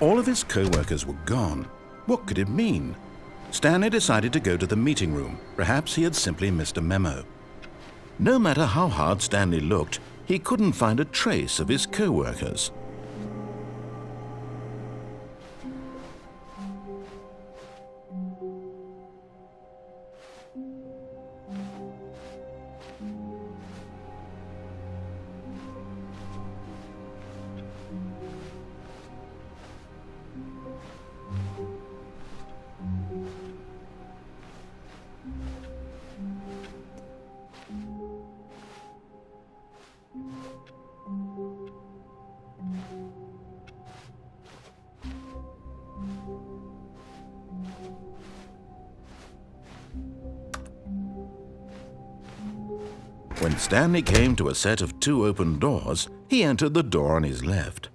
All of his co-workers were gone. What could it mean? Stanley decided to go to the meeting room. Perhaps he had simply missed a memo. No matter how hard Stanley looked, he couldn't find a trace of his co-workers. When Stanley came to a set of 2 open doors, he entered the door on his left.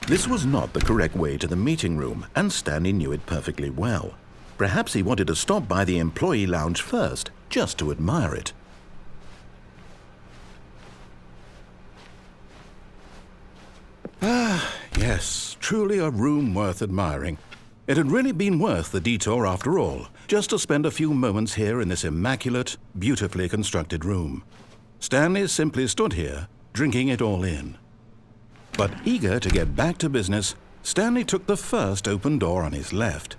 This was not the correct way to the meeting room, and Stanley knew it perfectly well. Perhaps he wanted to stop by the employee lounge first, just to admire it. Ah, yes, truly a room worth admiring. It had really been worth the detour after all, just to spend a few moments here in this immaculate, beautifully constructed room. Stanley simply stood here, drinking it all in. But eager to get back to business, Stanley took the first open door on his left.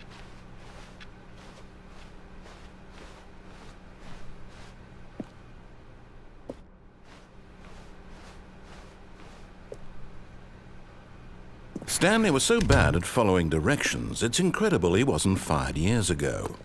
Stanley was so bad at following directions, it's incredible he wasn't fired years ago.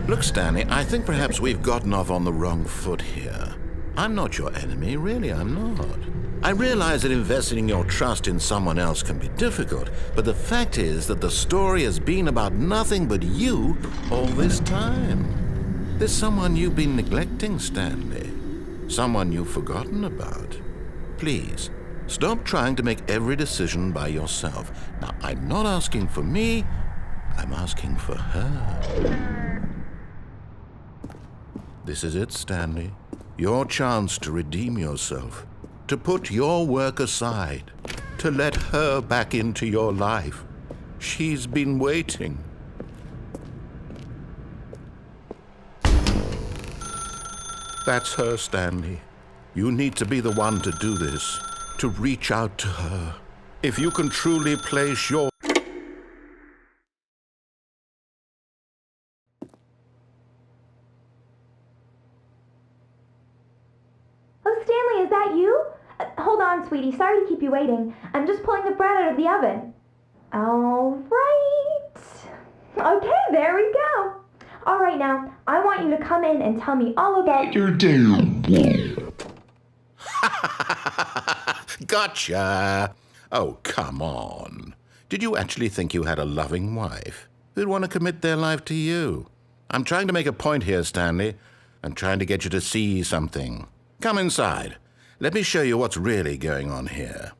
Look, Stanley, I think perhaps we've gotten off on the wrong foot here. I'm not your enemy, really, I'm not. I realize that investing your trust in someone else can be difficult, but the fact is that the story has been about nothing but you all this time. There's someone you've been neglecting, Stanley. Someone you've forgotten about. Please, stop trying to make every decision by yourself. Now, I'm not asking for me, I'm asking for her. This is it, Stanley. Your chance to redeem yourself. To put your work aside, to let her back into your life. She's been waiting. That's her, Stanley. You need to be the one to do this, to reach out to her. If you can truly place your... Oh, Stanley, is that you? Hold on, sweetie. Sorry to keep you waiting. I'm just pulling the bread out of the oven. All right. Okay, there we go. All right, now, I want you to come in and tell me all about your damn work. Gotcha! Oh, come on. Did you actually think you had a loving wife who'd want to commit their life to you? I'm trying to make a point here, Stanley. I'm trying to get you to see something. Come inside. Let me show you what's really going on here.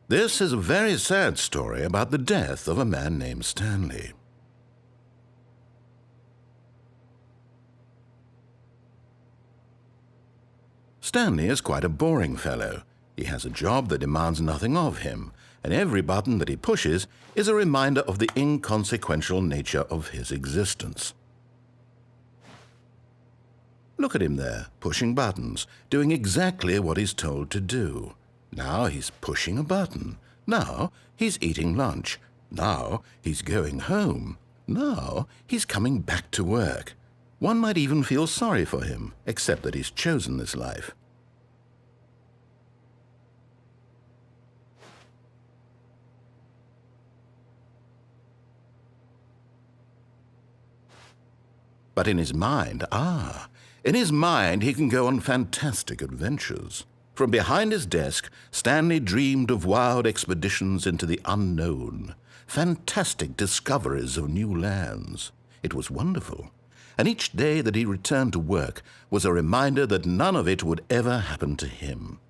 This is a very sad story about the death of a man named Stanley. Stanley is quite a boring fellow. He has a job that demands nothing of him, and every button that he pushes is a reminder of the inconsequential nature of his existence. Look at him there, pushing buttons, doing exactly what he's told to do. Now he's pushing a button. Now he's eating lunch. Now he's going home. Now he's coming back to work. One might even feel sorry for him, except that he's chosen this life. But in his mind, he can go on fantastic adventures. From behind his desk, Stanley dreamed of wild expeditions into the unknown, fantastic discoveries of new lands. It was wonderful, and each day that he returned to work was a reminder that none of it would ever happen to him.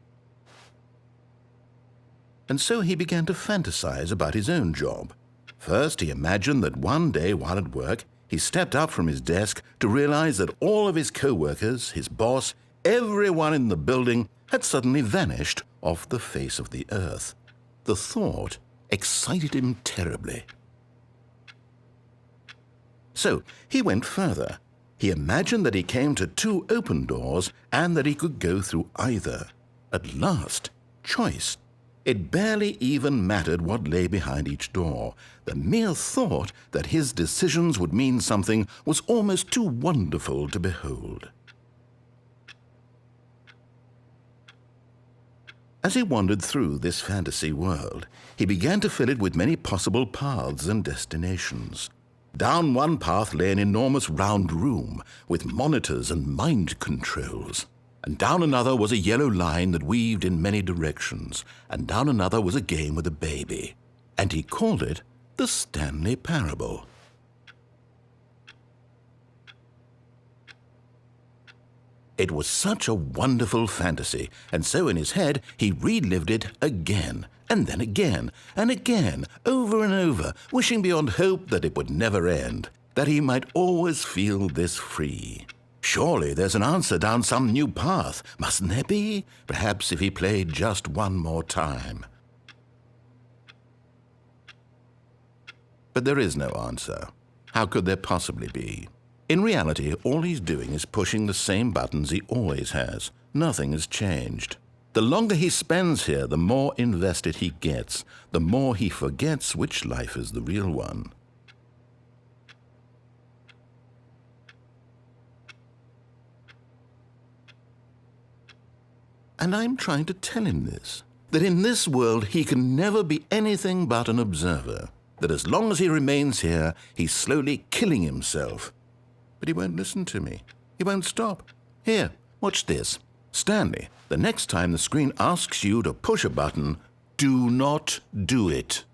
And so he began to fantasize about his own job. First, he imagined that one day while at work, he stepped up from his desk to realize that all of his co-workers, his boss, everyone in the building had suddenly vanished off the face of the earth. The thought excited him terribly. So he went further. He imagined that he came to 2 open doors and that he could go through either. At last, choice. It barely even mattered what lay behind each door. The mere thought that his decisions would mean something was almost too wonderful to behold. As he wandered through this fantasy world, he began to fill it with many possible paths and destinations. Down one path lay an enormous round room with monitors and mind controls. And down another was a yellow line that weaved in many directions, and down another was a game with a baby. And he called it the Stanley Parable. It was such a wonderful fantasy, and so in his head he relived it again, and then again, and again, over and over, wishing beyond hope that it would never end, that he might always feel this free. Surely there's an answer down some new path, mustn't there be? Perhaps if he played just one more time. But there is no answer. How could there possibly be? In reality, all he's doing is pushing the same buttons he always has. Nothing has changed. The longer he spends here, the more invested he gets, the more he forgets which life is the real one. And I'm trying to tell him this, that in this world he can never be anything but an observer, that as long as he remains here, he's slowly killing himself. But he won't listen to me. He won't stop. Here, watch this. Stanley, the next time the screen asks you to push a button, do not do it.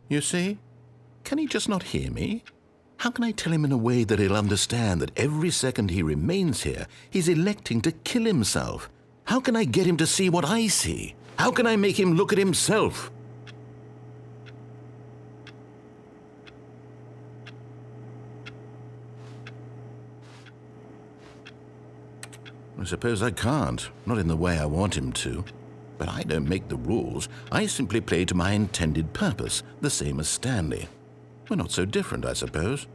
You see? Can he just not hear me? How can I tell him in a way that he'll understand that every second he remains here, he's electing to kill himself? How can I get him to see what I see? How can I make him look at himself? I suppose I can't, not in the way I want him to. But I don't make the rules. I simply play to my intended purpose, the same as Stanley. We're not so different, I suppose.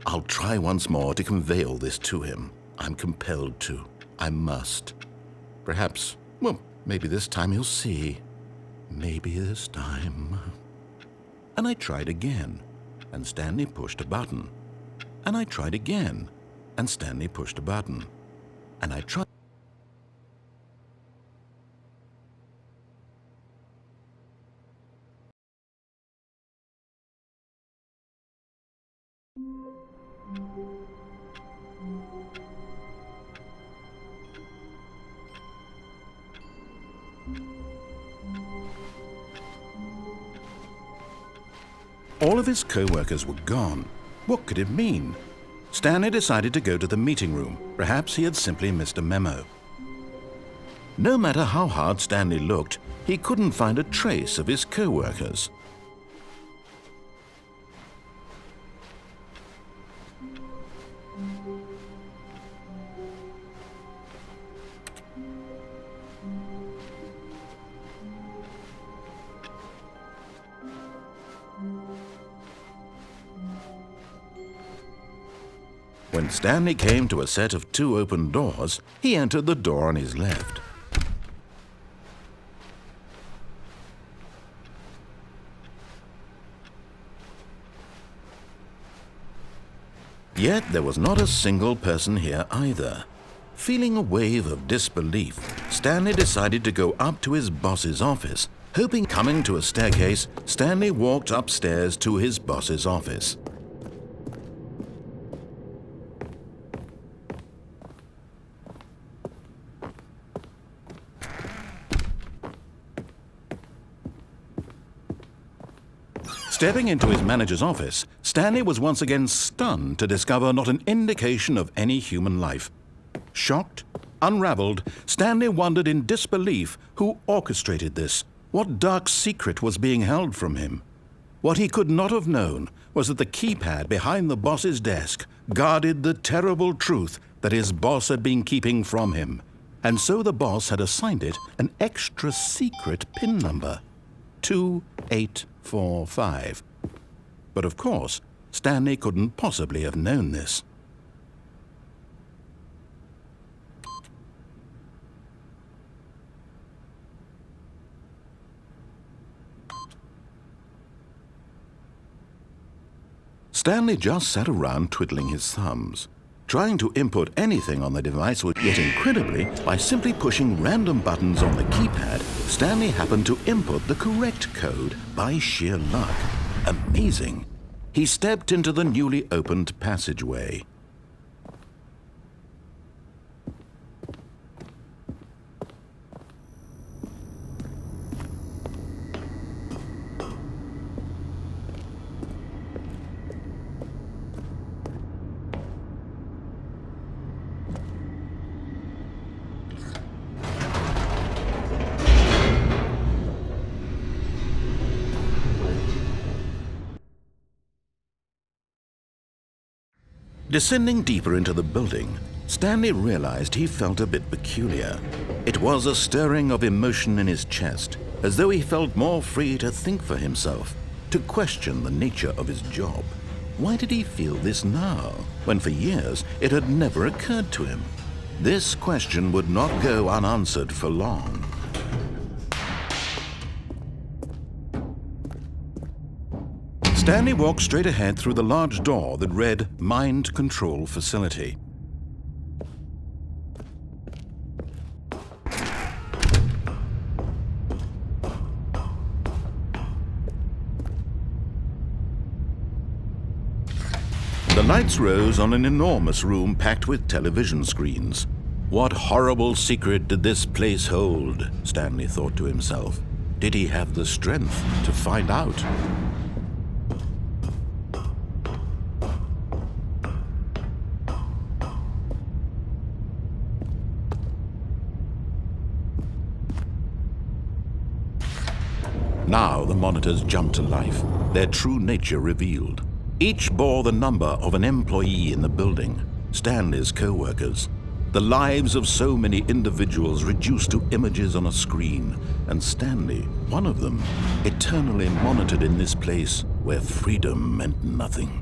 I'll try once more to convey all this to him. I'm compelled to. I must. Perhaps, well, maybe this time he'll see. Maybe this time. And I tried again, and Stanley pushed a button. And I tried again, and Stanley pushed a button. And I tried. All of his co-workers were gone. What could it mean? Stanley decided to go to the meeting room. Perhaps he had simply missed a memo. No matter how hard Stanley looked, he couldn't find a trace of his co-workers. When Stanley came to a set of 2 open doors, he entered the door on his left. Yet there was not a single person here either. Feeling a wave of disbelief, Stanley decided to go up to his boss's office. Hoping coming to a staircase, Stanley walked upstairs to his boss's office. Stepping into his manager's office, Stanley was once again stunned to discover not an indication of any human life. Shocked, unraveled, Stanley wondered in disbelief who orchestrated this. What dark secret was being held from him? What he could not have known was that the keypad behind the boss's desk guarded the terrible truth that his boss had been keeping from him. And so the boss had assigned it an extra secret PIN number, 2845. But of course, Stanley couldn't possibly have known this. Stanley just sat around twiddling his thumbs. Trying to input anything on the device was yet incredibly, by simply pushing random buttons on the keypad, Stanley happened to input the correct code by sheer luck. Amazing. He stepped into the newly opened passageway. Descending deeper into the building, Stanley realized he felt a bit peculiar. It was a stirring of emotion in his chest, as though he felt more free to think for himself, to question the nature of his job. Why did he feel this now, when for years it had never occurred to him? This question would not go unanswered for long. Stanley walked straight ahead through the large door that read Mind Control Facility. The lights rose on an enormous room packed with television screens. What horrible secret did this place hold? Stanley thought to himself. Did he have the strength to find out? Now the monitors jumped to life, their true nature revealed. Each bore the number of an employee in the building, Stanley's co-workers. The lives of so many individuals reduced to images on a screen, and Stanley, one of them, eternally monitored in this place where freedom meant nothing.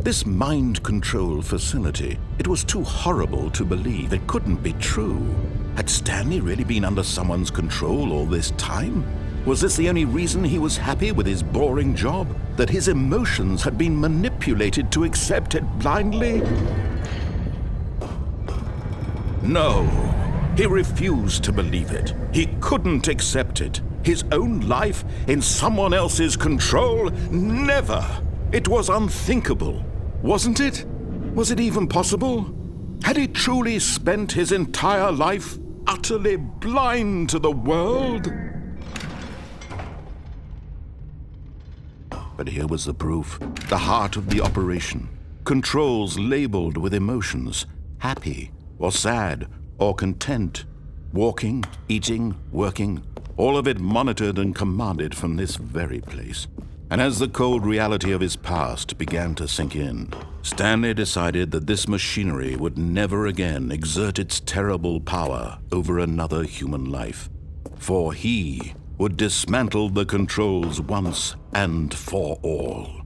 This mind control facility, it was too horrible to believe. It couldn't be true. Had Stanley really been under someone's control all this time? Was this the only reason he was happy with his boring job? That his emotions had been manipulated to accept it blindly? No, he refused to believe it. He couldn't accept it. His own life in someone else's control? Never! It was unthinkable. Wasn't it? Was it even possible? Had he truly spent his entire life utterly blind to the world? But here was the proof, the heart of the operation. Controls labeled with emotions. Happy or sad, or content, walking, eating, working, all of it monitored and commanded from this very place. And as the cold reality of his past began to sink in, Stanley decided that this machinery would never again exert its terrible power over another human life, for he would dismantle the controls once and for all.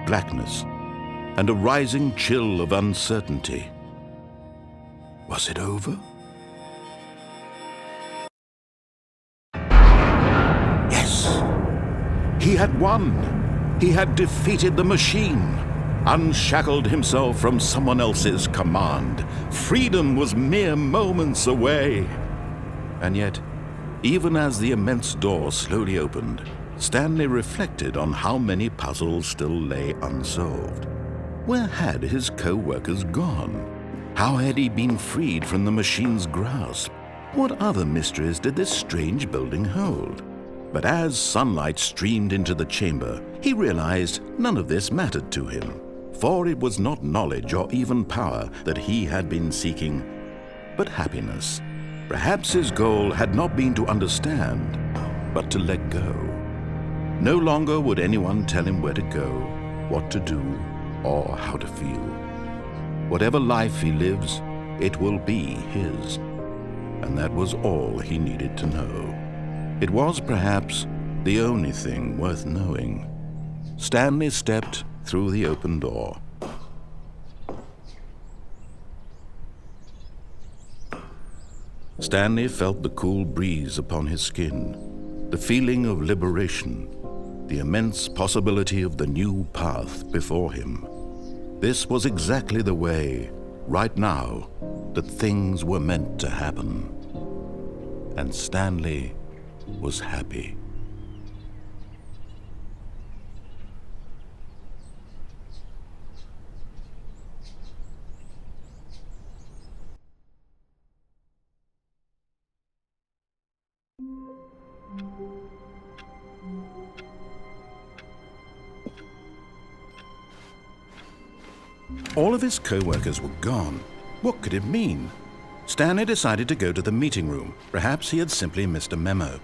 Blackness, and a rising chill of uncertainty. Was it over? Yes! He had won! He had defeated the machine, unshackled himself from someone else's command. Freedom was mere moments away. And yet, even as the immense door slowly opened, Stanley reflected on how many puzzles still lay unsolved. Where had his co-workers gone? How had he been freed from the machine's grasp? What other mysteries did this strange building hold? But as sunlight streamed into the chamber, he realized none of this mattered to him, for it was not knowledge or even power that he had been seeking, but happiness. Perhaps his goal had not been to understand, but to let go. No longer would anyone tell him where to go, what to do, or how to feel. Whatever life he lives, it will be his. And that was all he needed to know. It was perhaps the only thing worth knowing. Stanley stepped through the open door. Stanley felt the cool breeze upon his skin, the feeling of liberation, the immense possibility of the new path before him. This was exactly the way, right now, that things were meant to happen. And Stanley was happy. All of his co-workers were gone. What could it mean? Stanley decided to go to the meeting room. Perhaps he had simply missed a memo.